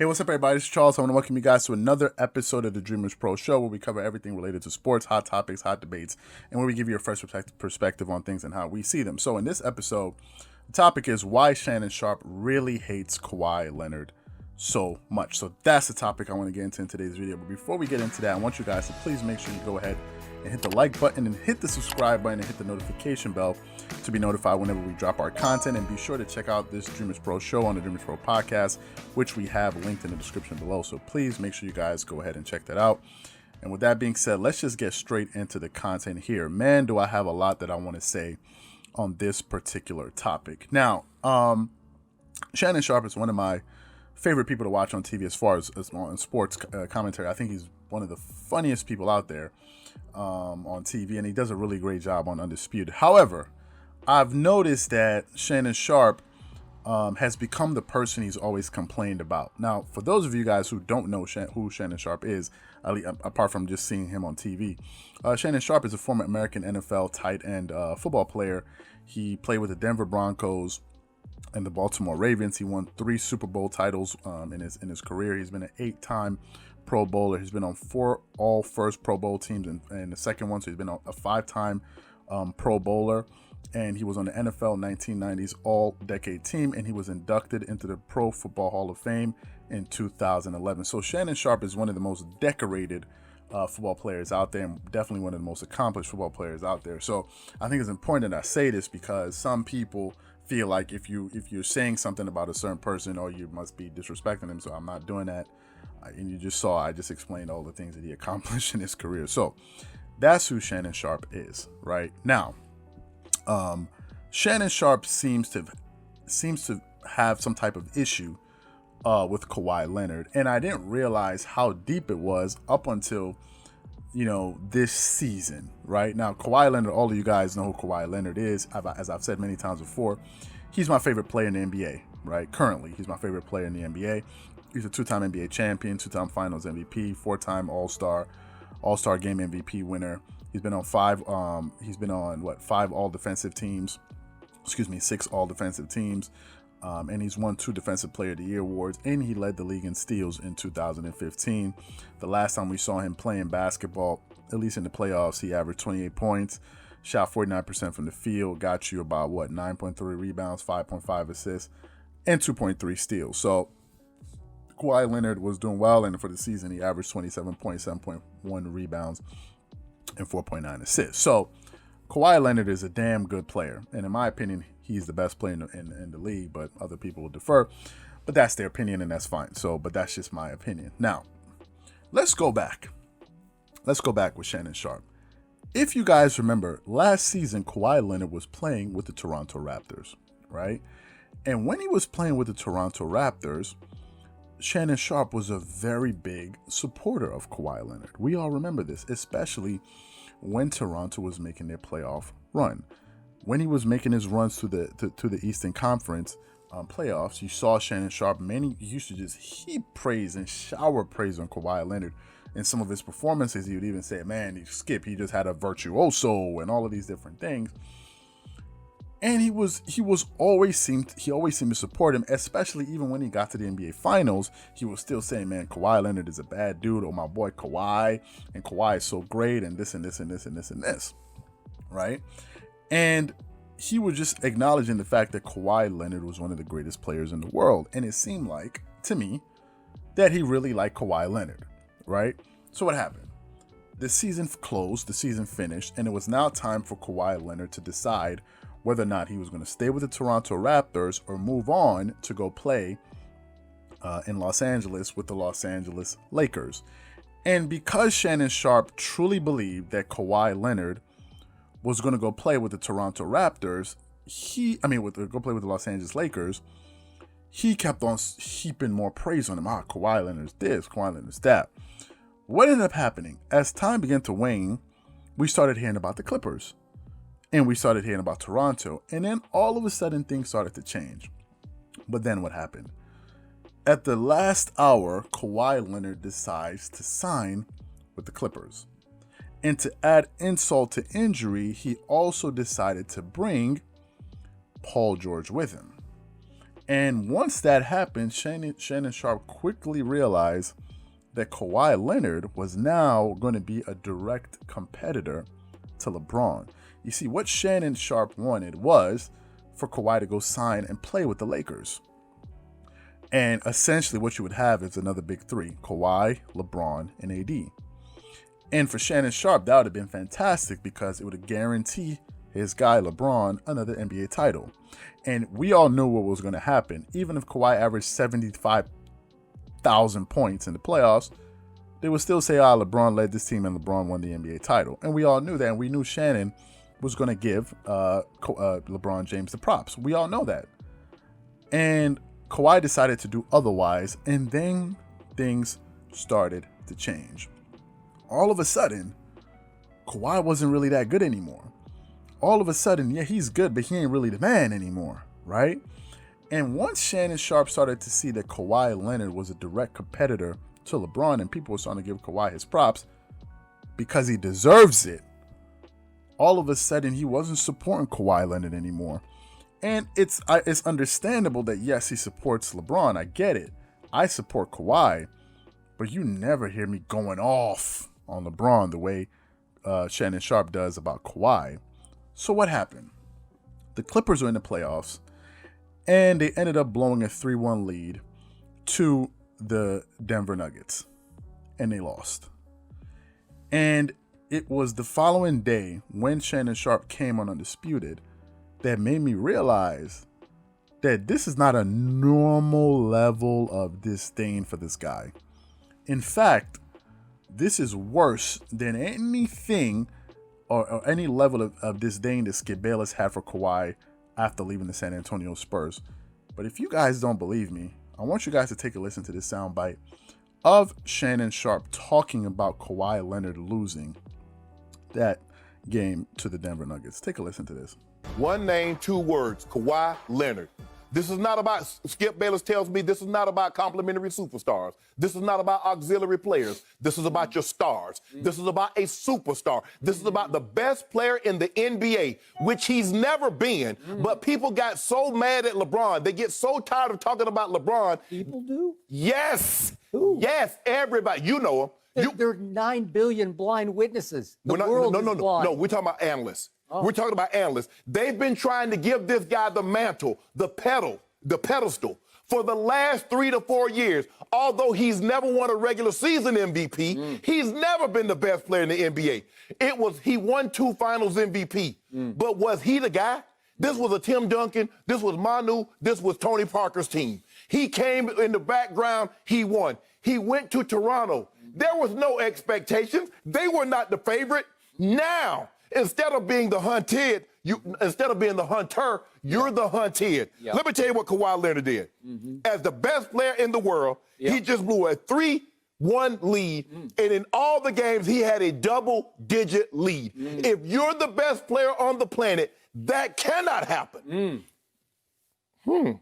Hey, what's up, everybody? It's Charles. I want to welcome you guys to another episode of the Dreamerspro Show, where we cover everything related to sports, hot topics, hot debates, and where we give you a fresh perspective on things and how we see them. So in this episode, the topic is why Shannon Sharpe really hates Kawhi Leonard so much. So that's the topic I want to get into in today's video. But before we get into that, I want you guys to please make sure you go ahead and hit the like button and hit the subscribe button and hit the notification bell to be notified whenever we drop our content. And be sure to check out this Dreamerspro Show on the Dreamerspro Podcast, which we have linked in the description below. So please make sure you guys go ahead and check that out. And with that being said, let's just get straight into the content here. Man, do I have a lot that I want to say on this particular topic. Now, Shannon Sharpe is one of my favorite people to watch on TV as far as on sports commentary. I think he's one of the funniest people out there on TV, and he does a really great job on Undisputed. However, I've noticed that Shannon Sharpe has become the person he's always complained about. Now, for those of you guys who don't know who Shannon Sharpe is, apart from just seeing him on TV, Shannon Sharpe is a former American NFL tight end football player. He played with the Denver Broncos and the Baltimore Ravens. He won 3 Super Bowl titles in his career. He's been an 8-time Pro Bowler. He's been on 4 all-first Pro Bowl teams and the second one, so he's been on a 5-time Pro Bowler. And he was on the NFL 1990s All-Decade Team, and he was inducted into the Pro Football Hall of Fame in 2011. So Shannon Sharpe is one of the most decorated football players out there, and definitely one of the most accomplished football players out there. So I think it's important that I say this, because some people feel like if you're saying something about a certain person, or you must be disrespecting them. So I'm not doing that. And you just saw, I just explained all the things that he accomplished in his career. So that's who Shannon Sharpe is right now. Shannon Sharpe seems to have some type of issue with Kawhi Leonard, and I didn't realize how deep it was up until this season. Right now, Kawhi Leonard, all of you guys know who Kawhi Leonard is. As I've said many times before, he's my favorite player in the NBA. Right, currently he's my favorite player in the NBA. He's a 2-time NBA champion, 2-time Finals MVP, 4-time All-Star Game MVP winner. He's been on 5 all defensive teams. 6 all defensive teams. And he's won 2 Defensive Player of the Year awards, and he led the league in steals in 2015. The last time we saw him playing basketball, at least in the playoffs, he averaged 28 points, shot 49% from the field, got you about 9.3 rebounds, 5.5 assists, and 2.3 steals. So Kawhi Leonard was doing well, and for the season, he averaged 27 points, 7.1 rebounds, and 4.9 assists. So Kawhi Leonard is a damn good player, and in my opinion, he's the best player in the league, but other people will defer. But that's their opinion, and that's fine. But that's just my opinion. Now, let's go back. Let's go back with Shannon Sharpe. If you guys remember, last season, Kawhi Leonard was playing with the Toronto Raptors, right? And when he was playing with the Toronto Raptors, Shannon Sharpe was a very big supporter of Kawhi Leonard. We all remember this, especially when Toronto was making their playoff run. When he was making his runs to the Eastern Conference playoffs, you saw Shannon Sharpe. He used to just heap praise and shower praise on Kawhi Leonard. In some of his performances, he would even say, "Man, he just had a virtuoso," and all of these different things. And he always seemed to support him, especially even when he got to the NBA Finals. He was still saying, "Man, Kawhi Leonard is a bad dude, or my boy Kawhi, and Kawhi is so great, and this and this and this and this and this," right? And he was just acknowledging the fact that Kawhi Leonard was one of the greatest players in the world, and it seemed like to me that he really liked Kawhi Leonard, right? So what happened? The season closed, the season finished, and it was now time for Kawhi Leonard to decide whether or not he was going to stay with the Toronto Raptors or move on to go play in Los Angeles with the Los Angeles Lakers. And because Shannon Sharpe truly believed that Kawhi Leonard was going to go play with the Toronto Raptors, go play with the Los Angeles Lakers, he kept on heaping more praise on him. Kawhi Leonard's this, Kawhi Leonard's that. What ended up happening? As time began to wane, we started hearing about the Clippers. And we started hearing about Toronto. And then all of a sudden, things started to change. But then what happened? At the last hour, Kawhi Leonard decides to sign with the Clippers. And to add insult to injury, he also decided to bring Paul George with him. And once that happened, Shannon Sharpe quickly realized that Kawhi Leonard was now going to be a direct competitor to LeBron. You see, what Shannon Sharpe wanted was for Kawhi to go sign and play with the Lakers. And essentially what you would have is another big three: Kawhi, LeBron, and AD. And for Shannon Sharpe, that would have been fantastic because it would have guaranteed his guy LeBron another NBA title. And we all knew what was going to happen. Even if Kawhi averaged 75,000 points in the playoffs, they would still say, LeBron led this team and LeBron won the NBA title. And we all knew that. And we knew Shannon was going to give LeBron James the props. We all know that. And Kawhi decided to do otherwise. And then things started to change. All of a sudden, Kawhi wasn't really that good anymore. All of a sudden, yeah, he's good, but he ain't really the man anymore, right? And once Shannon Sharpe started to see that Kawhi Leonard was a direct competitor to LeBron, and people were starting to give Kawhi his props because he deserves it, all of a sudden he wasn't supporting Kawhi Leonard anymore. And it's understandable that, yes, he supports LeBron. I get it. I support Kawhi, but you never hear me going off on LeBron the way Shannon Sharpe does about Kawhi. So what happened? The Clippers were in the playoffs, and they ended up blowing a 3-1 lead to the Denver Nuggets, and they lost. And it was the following day when Shannon Sharpe came on Undisputed that made me realize that this is not a normal level of disdain for this guy. In fact, this is worse than anything or any level of disdain that Skip Bayless had for Kawhi after leaving the San Antonio Spurs. But if you guys don't believe me, I want you guys to take a listen to this soundbite of Shannon Sharpe talking about Kawhi Leonard losing that game to the Denver Nuggets. Take a listen to this. One name, two words: Kawhi Leonard. This is not about, Skip Bayless tells me, this is not about complimentary superstars. This is not about auxiliary players. This is about your stars. This is about a superstar. This is about the best player in the NBA, which he's never been. But people got so mad at LeBron. They get so tired of talking about LeBron. People do? Yes. Who? Yes, everybody. You know him. There are 9 billion blind witnesses. The No, world is blind. we're talking about analysts. We're talking about analysts. They've been trying to give this guy the mantle, the pedestal for the last 3 to 4 years. Although he's never won a regular season MVP, he's never been the best player in the NBA. He won 2 finals MVP. But was he the guy? This was a Tim Duncan, this was Manu, this was Tony Parker's team. He came in the background, he won. He went to Toronto. There was no expectations. They were not the favorite. Now, instead of being the hunted, instead of being the hunter, you're the hunted. Yeah. Let me tell you what Kawhi Leonard did. As the best player in the world, he just blew a 3-1 lead, and in all the games, he had a double-digit lead. If you're the best player on the planet, that cannot happen. 2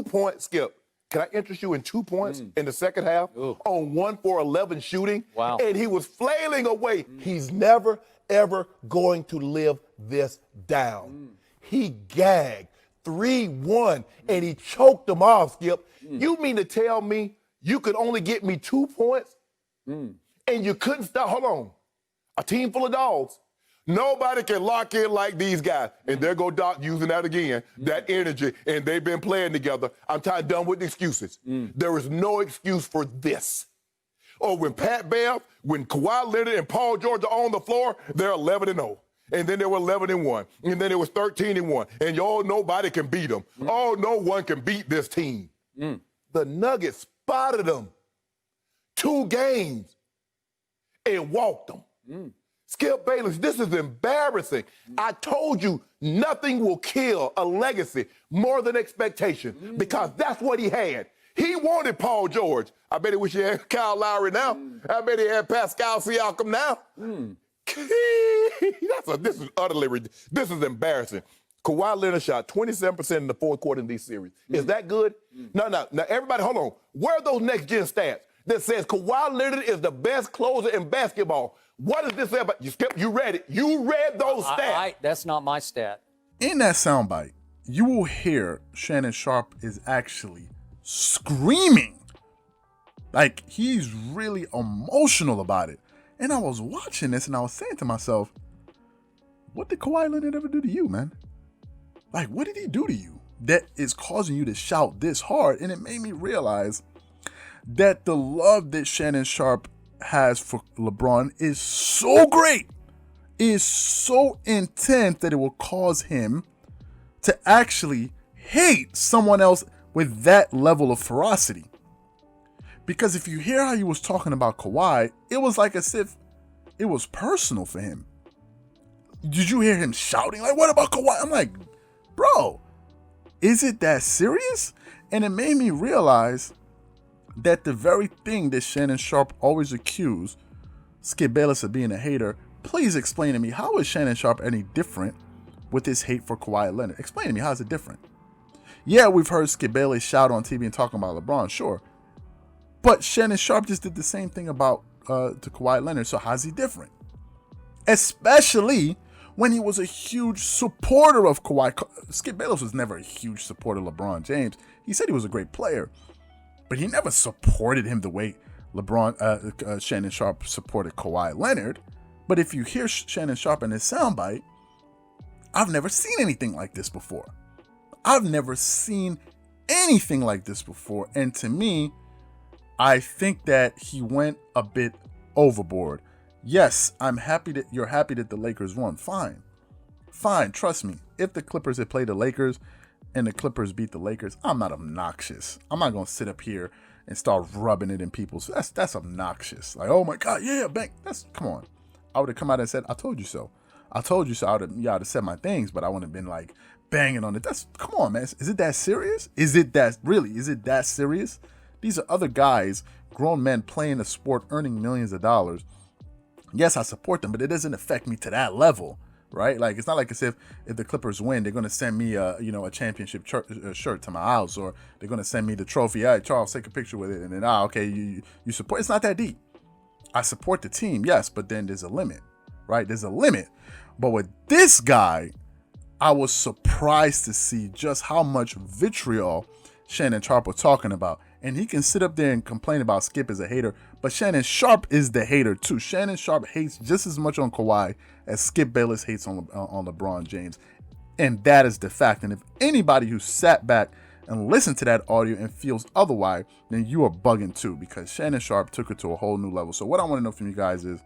points, Skip. Can I interest you in 2 points in the second half on 1 for 11 shooting? Wow. And he was flailing away. He's never, ever going to live this down. He gagged 3-1, and he choked them off, Skip. You mean to tell me you could only get me 2 points and you couldn't stop? Hold on. A team full of dogs. Nobody can lock in like these guys. And there go Doc using that again, that energy, and they've been playing together. I'm done with the excuses. There is no excuse for this. Or when Pat Bev, when Kawhi Leonard and Paul George are on the floor, they're 11-0. And then they were 11-1. And then it was 13-1. And y'all, nobody can beat them. Oh, no one can beat this team. The Nuggets spotted them 2 games and walked them. Skip Bayless, this is embarrassing. I told you nothing will kill a legacy more than expectation because that's what he had. He wanted Paul George. I bet he wish he had Kyle Lowry now. I bet he had Pascal Siakam now. This is embarrassing. Kawhi Leonard shot 27% in the fourth quarter in these series. Is that good? No. Now, everybody, hold on. Where are those next-gen stats that says Kawhi Leonard is the best closer in basketball? What does this say about you? Skip, you read it. You read those stats. That's not my stat. In that soundbite, you will hear Shannon Sharpe is actually screaming. Like, he's really emotional about it. And I was watching this and I was saying to myself, what did Kawhi Leonard ever do to you, man? Like, what did he do to you that is causing you to shout this hard? And it made me realize that the love that Shannon Sharpe has for LeBron is so great, is so intense that it will cause him to actually hate someone else with that level of ferocity. Because if you hear how he was talking about Kawhi, it was like as if it was personal for him. Did you hear him shouting, like, what about Kawhi? I'm like, bro, is it that serious? And it made me realize that the very thing that Shannon Sharpe always accused Skip Bayless of being a hater, please explain to me, how is Shannon Sharpe any different with his hate for Kawhi Leonard? Explain to me, how is it different? Yeah, we've heard Skip Bayless shout on TV and talking about LeBron, sure. But Shannon Sharpe just did the same thing about to Kawhi Leonard, so how's he different? Especially when he was a huge supporter of Kawhi. Skip Bayless was never a huge supporter of LeBron James. He said he was a great player, but he never supported him the way Shannon Sharpe supported Kawhi Leonard. But if you hear Shannon Sharpe in his soundbite, I've never seen anything like this before. I've never seen anything like this before. And to me, I think that he went a bit overboard. Yes, I'm happy that you're happy that the Lakers won. Fine. Trust me. If the Clippers had played the Lakers and the Clippers beat the Lakers, I'm not obnoxious. I'm not going to sit up here and start rubbing it in people's. That's obnoxious. Like, oh my God, yeah, bang. Come on. I would have come out and said, I told you so. I told you so. Y'all would have said my things, but I wouldn't have been like banging on it. Come on, man. Is it that serious? Is it that serious? These are other guys, grown men playing a sport, earning millions of dollars. Yes, I support them, but it doesn't affect me to that level, right? Like, it's not like as if the Clippers win, they're going to send me a championship shirt to my house, or they're going to send me the trophy. Hey, Charles, take a picture with it, and then okay, you support. It's not that deep. I support the team, yes, but then there's a limit, right? There's a limit. But with this guy, I was surprised to see just how much vitriol Shannon Sharpe was talking about. And he can sit up there and complain about Skip as a hater, but Shannon Sharpe is the hater too. Shannon Sharpe hates just as much on Kawhi as Skip Bayless hates on LeBron James. And that is the fact. And if anybody who sat back and listened to that audio and feels otherwise, then you are bugging too, because Shannon Sharpe took it to a whole new level. So what I want to know from you guys is,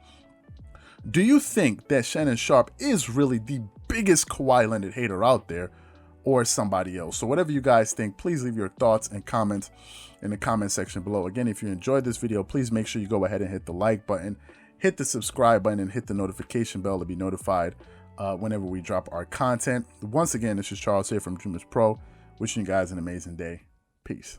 do you think that Shannon Sharpe is really the biggest Kawhi Leonard hater out there, or somebody else? So whatever you guys think, please leave your thoughts and comments in the comment section below. Again, if you enjoyed this video, please make sure you go ahead and hit the like button, hit the subscribe button, and hit the notification bell to be notified whenever we drop our content. Once again, this is Charles here from Dreamerspro, wishing you guys an amazing day. Peace.